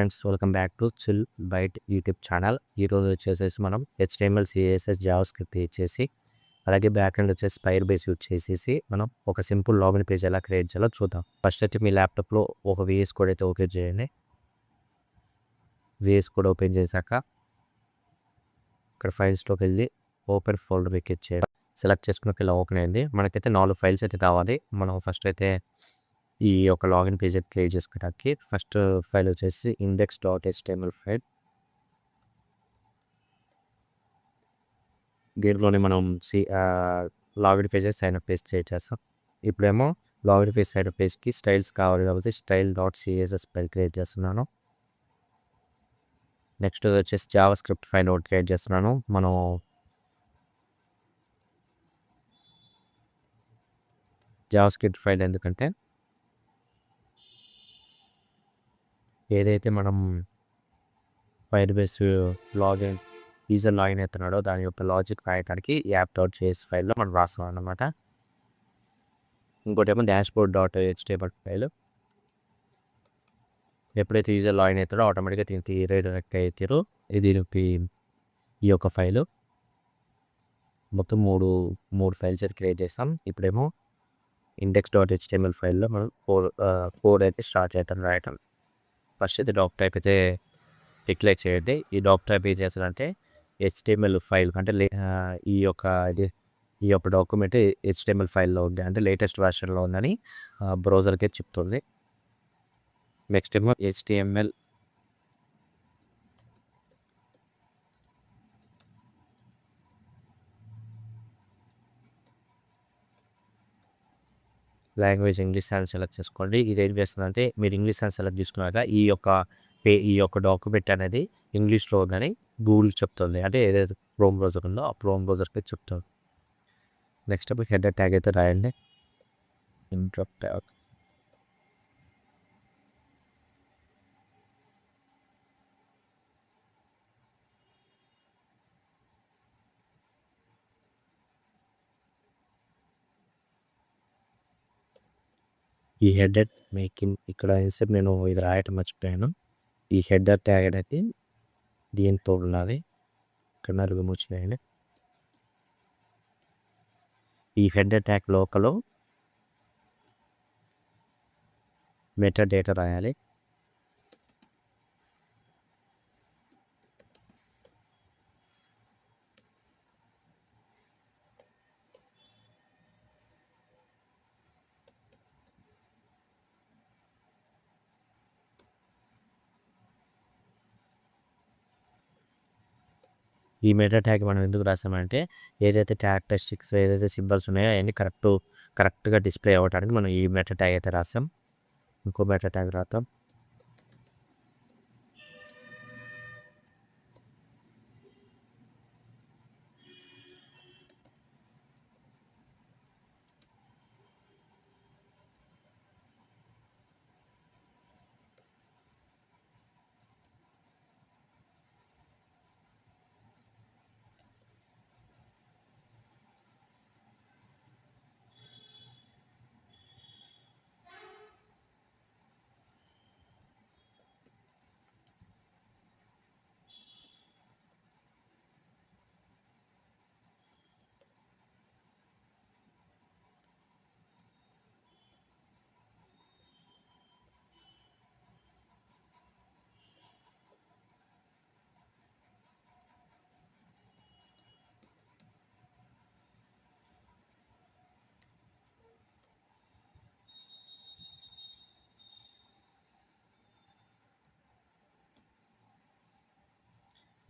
Friends, welcome back to Chill Byte YouTube channel. ఈరోజు వచ్చేసేసి మనం HTML CSS JavaScript use చేసి, అలాగే బ్యాక్ ఎండ్ వచ్చేసి ఫైర్ బేస్ యూజ్ చేసేసి మనం ఒక సింపుల్ లాగిన్ పేజ్ ఎలా క్రియేట్ చేయాలో చూద్దాం. ఫస్ట్ అయితే మీ ల్యాప్టాప్లో ఒక VS కోడ్ అయితే ఓపెన్ చేయండి. VS కోడ్ ఓపెన్ చేశాక ఇక్కడ ఫైల్స్లోకి వెళ్ళి ఓపెన్ ఫోల్డర్ క్లిక్ చేయండి. సెలెక్ట్ చేసుకున్నాక ఇలా ఓపెన్ అయింది. మనకైతే 4 ఫైల్స్ అయితే కావాలి. మనం ఫస్ట్ అయితే ఈ యొక్క లాగిన్ పేజ్ క్రియేట్ చేసుకోవడానికి ఫస్ట్ ఫైల్ వచ్చేసి index.html ఫైల్. దీంట్లోనే మనం login pages sign up page create చేస్తాం. ఇప్పుడేమో లాగిన్ పేజ్ సైన్ అప్ పేజ్కి స్టైల్స్ కావాలి కాబట్టి style.css ఫైల్ క్రియేట్ చేస్తున్నాను. నెక్స్ట్ వచ్చేసి జావా స్క్రిప్ట్ ఫైల్ ఒకటి క్రియేట్ చేస్తున్నాను. మనం జావా స్క్రిప్ట్ ఫైల్ ఎందుకంటే ఏదైతే మనం Firebase login user login అవుతున్నాడో దాని యొక్క లాజిక్ రాయడానికి యాప్.js ఫైల్లో మనం రాస్తాం అన్నమాట. ఇంకోటి ఏమో dashboard.html ఫైల్. ఎప్పుడైతే యూజర్ లాగిన్ అవుతాడో ఆటోమేటిక్గా దీనికి రీడైరెక్ట్ అవుతారో దీనికి ఈ యొక్క ఫైలు మొత్తం మూడు ఫైల్స్ అయితే క్రియేట్ చేస్తాం. ఇప్పుడేమో index.html ఫైల్లో మనం కోడ్ అయితే స్టార్ట్ చేద్దాం రాయటం. ఫస్ట్ అయితే డాక్ టైప్ అయితే డిక్లేర్ చేయండి. ఈ డాక్ టైప్ ఏం చేస్తారంటే HTML ఫైల్ అంటే ఈ యొక్క డాక్యుమెంట్ HTML ఫైల్లో ఉంది, అంటే లేటెస్ట్ వర్షన్లో ఉందని బ్రౌజర్కి చెప్తుంది. నెక్స్ట్ ఏమో HTML లాంగ్వేజ్ ఇంగ్లీష్ అని సెలెక్ట్ చేసుకోండి. ఇది ఏం చేస్తుందంటే మీరు ఇంగ్లీష్ అని సెలెక్ట్ చేసుకున్నాక ఈ యొక్క డాక్యుమెంట్ అనేది ఇంగ్లీష్లో ఉందని గూగుల్ చెప్తుంది. అంటే ఏదైతే క్రోమ్ బ్రౌజర్ ఉందో ఆ క్రోమ్ బ్రౌజర్కి చెప్తుంది. నెక్స్ట్ హెడర్ ట్యాగ్ అయితే రాయండి. Intro tag. ఈ హెడర్ మేకింగ్ ఇక్కడ ఇన్సేపు నేను ఇది రాయటం మర్చిపోయాను. ఈ హెడర్ ట్యాగ్ అనేది దీంతో ఉన్నది. ఇక్కడ రిమూవ్ చేయండి. ఈ హెడర్ ట్యాగ్ లోపల మెటా డేటా రాయాలి. ఈ మెటా ట్యాగ్ మనం ఎందుకు రాసామంటే ఏదైతే క్యారెక్టరిస్టిక్స్ ఏదైతే సింబల్స్ ఉన్నాయో అవన్నీ కరెక్ట్గా డిస్ప్లే అవ్వడానికి మనం ఈ మెటా ట్యాగ్ అయితే రాసాం. ఇంకో మెటా ట్యాగ్ రాద్దాం.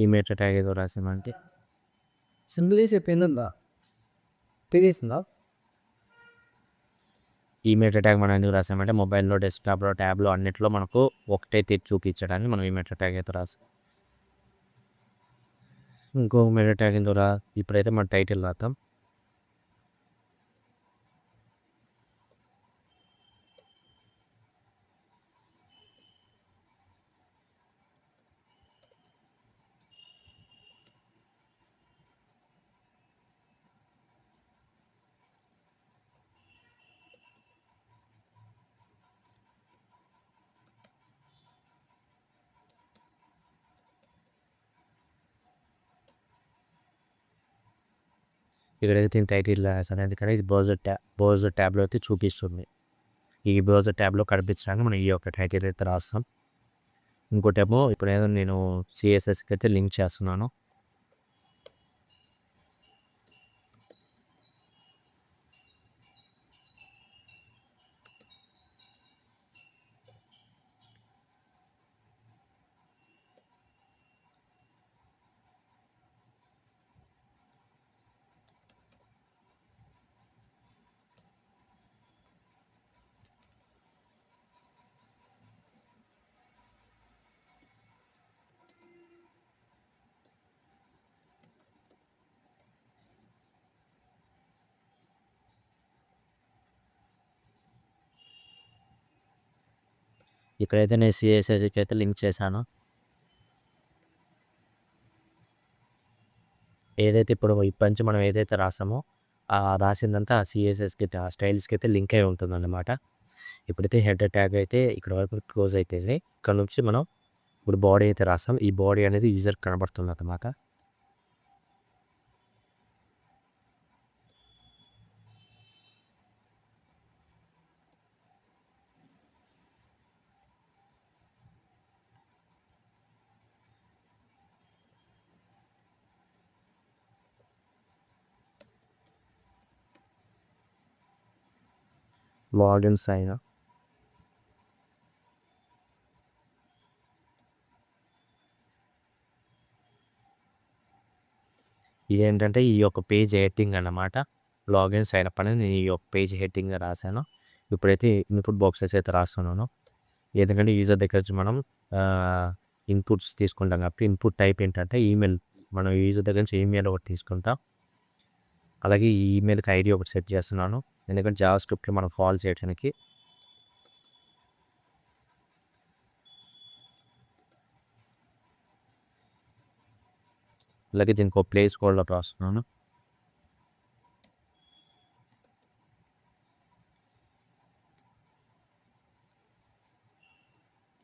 ఈ మెటా ట్యాగ్ ఏదో రాసామంటే సింపుల్ చేసి చెప్పిందా తెలిసిందా? ఈ మెటా ట్యాగ్ మనం ఎందుకు రాసామంటే మొబైల్లో, డెస్క్టాప్లో, ట్యాబ్లో అన్నిట్లో మనకు ఒకటే తెచ్చి చూపించడానికి మనం ఈ మెటా ట్యాగ్ అయితే రాసాం. ఇంకో మెటా ట్యాగ్ ఎందుకు ఇప్పుడైతే మన టైటిల్ రాద్దాం. ఇక్కడైతే దీని టైటిల్ రాసాను. ఎందుకంటే ఇది బ్రౌజర్ ట్యాబ్‌లో అయితే చూపిస్తుంది. ఈ బ్రౌజర్ ట్యాబ్‌లో కనిపించడానికి మనం ఈ యొక్క టైటిల్ అయితే రాస్తాం. ఇంకోటేమో ఇప్పుడేదో నేను సీఎస్ఎస్‌కి అయితే లింక్ చేస్తున్నాను. ఇక్కడైతే నేను సీఎస్ఎస్‌కి అయితే లింక్ చేశాను. ఏదైతే ఇప్పుడు ఇప్పటి నుంచి మనం ఏదైతే రాసామో రాసిందంతా సీఎస్ఎస్‌కి ఆ స్టైల్స్‌కి అయితే లింక్ అయి ఉంటుందన్నమాట. ఇప్పుడైతే హెడర్ ట్యాగ్ అయితే ఇక్కడ వరకు క్లోజ్ అయిపోయింది. ఇక్కడ నుంచి మనం ఇప్పుడు బాడీ అయితే రాసాం. ఈ బాడీ అనేది యూజర్‌కి కనబడుతుందన్నమాట. లాగిన్ సైన్ ఇదేంటంటే ఈ యొక్క పేజ్ హెడ్డింగ్ అన్నమాట. లాగిన్ సైన్ అప్ అనేది నేను ఈ యొక్క పేజ్ హెడ్డింగ్‌గా రాసాను. ఇప్పుడైతే ఇన్పుట్ బాక్సెస్ అయితే రాస్తున్నాను. ఎందుకంటే యూజర్ దగ్గర నుంచి మనం ఇన్పుట్స్ తీసుకుంటాం కాబట్టి ఇన్పుట్ టైప్ ఏంటంటే ఈమెయిల్. మనం యూజర్ దగ్గర నుంచి ఈమెయిల్ ఒకటి తీసుకుంటాం. అలాగే ఈ ఈమెయిల్‌కి ఐడీ ఒకటి సెట్ చేస్తున్నాను. ఎందుకంటే జావా స్క్రిప్ట్‌లో మనం కాల్ చేయడానికి. అలాగే దీనికి ఒక ప్లేస్ హోల్డర్ రాస్తున్నాను.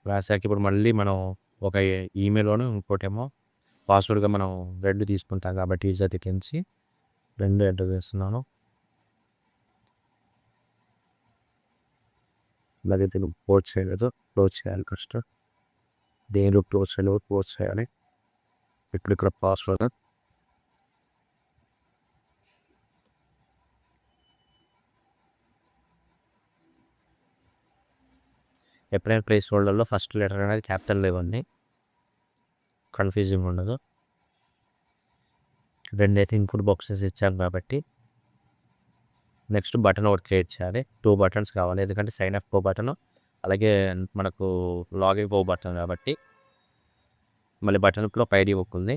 రాసాక ఇప్పుడు మళ్ళీ మనం ఒక ఈమెయిల్‌లోను ఇంకోటేమో పాస్వర్డ్‌గా మనం 2 తీసుకుంటాం కాబట్టి యూజర్ దగ్గర నుంచి 2 ఎంటర్ చేస్తున్నాను. అలాగే దీన్ని క్లోజ్ చేయలేదు. క్లోజ్ చేయాలి ఫస్ట్. దేనిలో క్లోజ్ చేయలేదో క్లోజ్ చేయాలి. ఇప్పుడు ఇక్కడ పాస్వర్డ్ ఎప్పుడైనా ప్లేస్ హోల్డర్‌లో ఫస్ట్ లెటర్ అనేది క్యాపిటల్‌లో ఇవ్వండి. కన్‌ఫ్యూజింగ్ ఉండదు. 2 అయితే ఇన్పుట్ బాక్సెస్ ఇచ్చాను కాబట్టి నెక్స్ట్ బటన్ ఒకటి క్రియేట్ చేయాలి. 2 బటన్స్ కావాలి. ఎందుకంటే సైన్ అప్ బటన్ అలాగే మనకు లాగిన్ బటన్ కాబట్టి మళ్ళీ బటన్‌లో ఒక ఐడీ బుక్ ఉంది.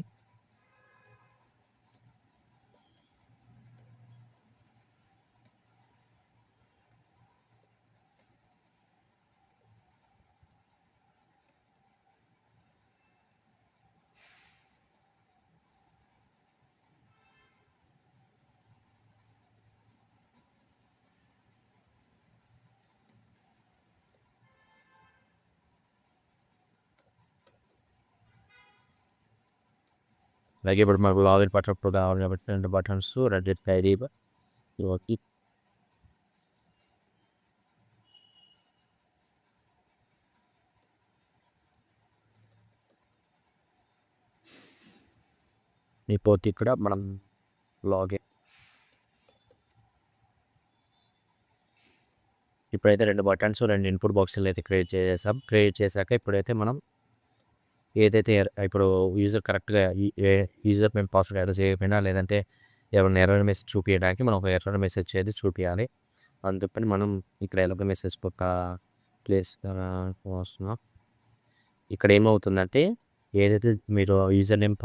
అలాగే ఇప్పుడు మనకు లాగిన్ బటన్ ఇప్పుడు కావాలి కాబట్టి 2 బటన్స్ రెడ్డిట్ ఐడీ ఓకే. ఇప్పుడు ఇక్కడ మనం లాగిన్ ఇప్పుడైతే 2 బటన్స్ 2 ఇన్పుట్ బాక్సులు అయితే క్రియేట్ చేసేసాం. క్రియేట్ చేశాక ఇప్పుడైతే మనం ఏదైతే ఇప్పుడు యూజర్ కరెక్ట్‌గా యూజర్ నేమ్ పాస్వర్డ్ ఎంటర్ చేయకపోయినా లేదంటే ఏమన్నా ఎర్రర్ మెసేజ్ చూపియడానికి మనం ఒక ఎర్రర్ మెసేజ్ అయితే చూపియాలి. అందుకని మనం ఇక్కడ ఎర్రర్ మెసేజ్ ఒక ప్లేస్ వస్తున్నాం. ఇక్కడ ఏమవుతుందంటే ఏదైతే మీరు యూజర్ నేమ్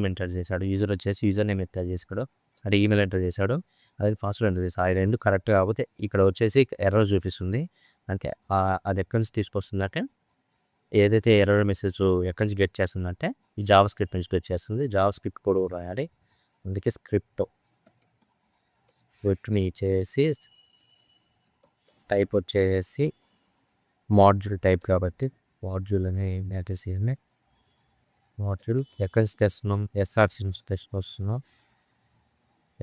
ఎంటర్ చేశాడు. యూజర్ వచ్చేసి యూజర్ నేమ్ ఎంటర్ చేసాడు. అంటే ఈమెయిల్ ఎంటర్ చేశాడు. అలాగే పాస్వర్డ్ ఎంటర్ చేశాడు. ఆ 2 కరెక్ట్ కాకపోతే ఇక్కడ వచ్చేసి ఎర్రర్ చూపిస్తుంది. అంటే అది ఎక్కడి నుంచి తీసుకొస్తుందంటే ఏదైతే ఎర్రర్ మెసేజ్ ఎక్కడి నుంచి గెట్ చేస్తుందంటే ఈ జావా స్క్రిప్ట్ నుంచి గెట్ చేస్తుంది. జావా స్క్రిప్ట్ కూడా రాయాలి. అందుకే స్క్రిప్ట్ వీటిని చేసి టైప్ వచ్చేసి మాడ్యూల్ టైప్ కాబట్టి మాడ్యూల్ అనే మ్యాగజైన్ మాడ్యూల్ ఎక్కడి నుంచి తెస్తున్నాం ఎస్ఆర్సి నుంచి తెచ్చుకొస్తున్నాం.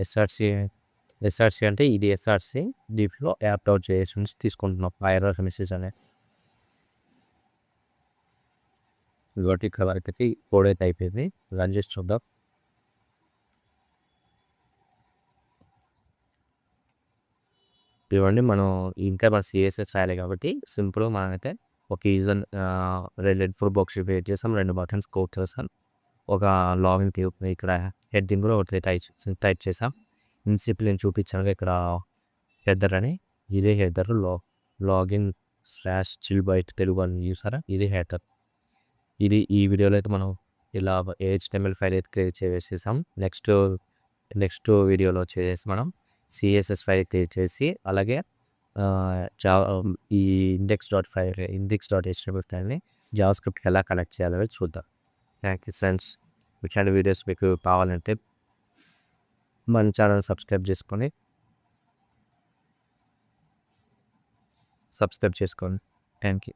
ఎస్ఆర్సి అంటే ఇది ఎస్ఆర్సి. దీంట్లో యాప్ డౌన్ చేసి నుంచి తీసుకుంటున్నాం ఎర్రర్ మెసేజ్ అనేది. ఇదిగోటి ఇక్కడ వరకైతే కోడ్ అయితే అయిపోయింది. రన్ చేసి చూద్దాం. ఇవ్వండి మనం ఇంకా మన సిఎస్ఎస్ రాయాలి కాబట్టి సింపుల్గా మనమైతే ఒక ఈజన్ 2 ఇన్ఫో బాక్స్ క్రియేట్ చేసాం, 2 బటన్స్ కోడ్ చేసాం, ఒక లాగిన్ ఇక్కడ హెడ్డింగ్ కూడా ఒకటి టైప్ చేసాం. ఇన్సిప్ నేను చూపించాను ఇక్కడ హెడర్ అని, ఇదే హెడర్. login/chillbyte తెలుగు అని చూసారా, ఇది హెడర్. ఇది ఈ వీడియోలో అయితే మనం ఇలా HTML ఫైల్ అయితే క్రియేట్ చేసేసాం. నెక్స్ట్ వీడియోలో వచ్చేసి మనం సిఎస్ఎస్ ఫైల్ క్రియేట్ చేసి అలాగే ఈ index.html ఫైల్ని జావాస్క్రిప్ట్కి ఎలా కనెక్ట్ చేయాలో చూద్దాం. Thank you friends. ఇట్లాంటి వీడియోస్ మీకు కావాలంటే మన ఛానల్ సబ్స్క్రైబ్ చేసుకోండి. Thank you.